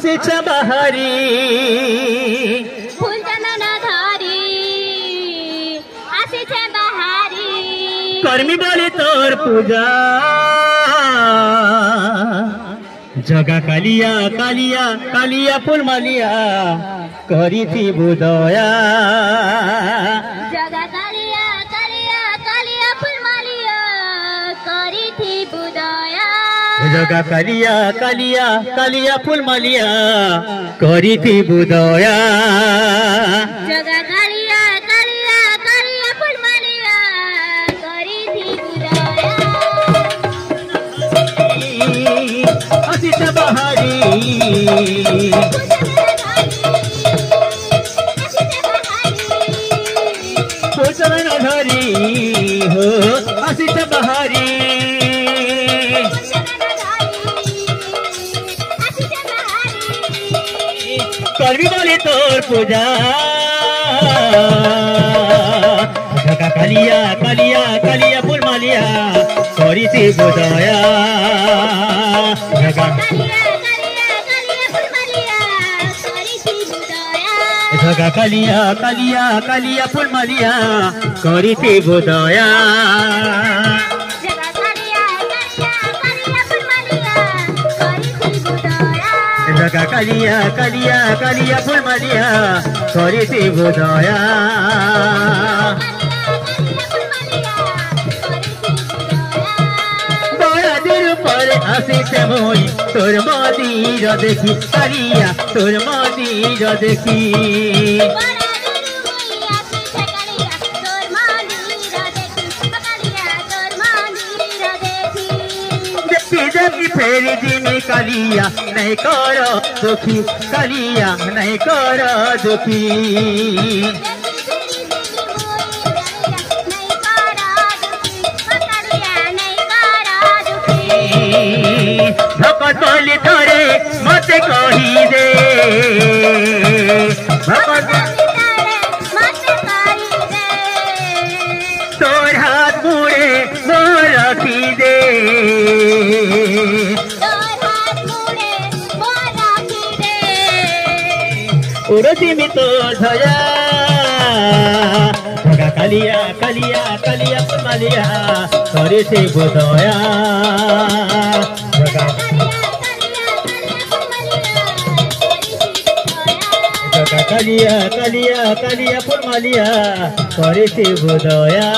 शिक्षा बहारी फूल चंदन धारी आशिष बहारी कर्मी बोले तोर पूजा जगा कालिया कालिया कालिया फूल मालिया करी थी बुदया जगा कालिया कालिया कालिया फूल मालिया करी थी बुदया जगा कालिया कालिया कालिया फूल मालिया करी थी बुदया जगा कालिया कालिया कालिया फूल मालिया करी थी बुदया आशीष बहारी फूल धरी हो आशीष बहारी कर्मी बोले तोर पूजा जगा कालिया कालिया कालिया फूल मालिया करी थी बुदया जगा जगा कालिया कालिया कालिया फूल मालिया करी थी बुदया जगा कालिया कालिया कालिया फूल मालिया करी थी बुदया बड़ा दिन पर आशीष मोई तोर मंदिर देखी कालिया तोर मंदिर देखी देखी फेरी दिनी कालिया नहीं करो दुखी कालिया नहीं करो दुखी भगत बोली थोड़े मत कही दे भगत तोर हाथ मुड़े वो रखी दे उड़ती में तो धया जगा कालिया कालिया कालिया फूल मालिया करी थी बुदया जगा कालिया कालिया कालिया फूल मालिया करी थी बुदया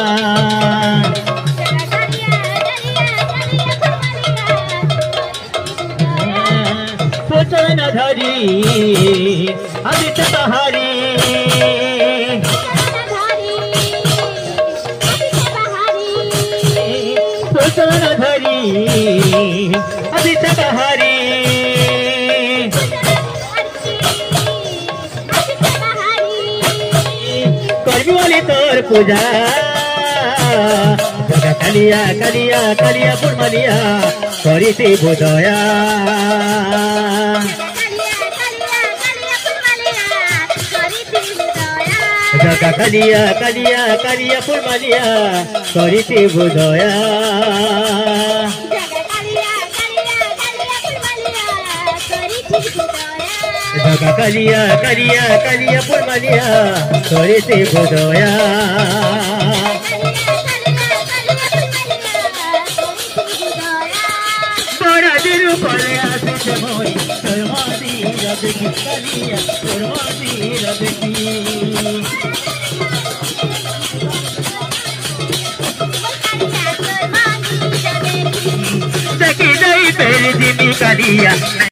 चरण धरी आदित्य बहारी चरण धरी आदित्य बहारी कर्मी वाली तोर पूजा जगा कालिया कालिया कालिया फूल मालिया करी थी बुदया जगा कालिया कालिया कालिया फूल मालिया करी थी बुदया जगा कालिया कालिया कालिया फूल मालिया करी थी बुदया बड़ा दिन पर आशीष मोई तोर मंदिर देखी कालिया तोर मंदिर देखी देखी नहीं फेरी दिनी कालिया।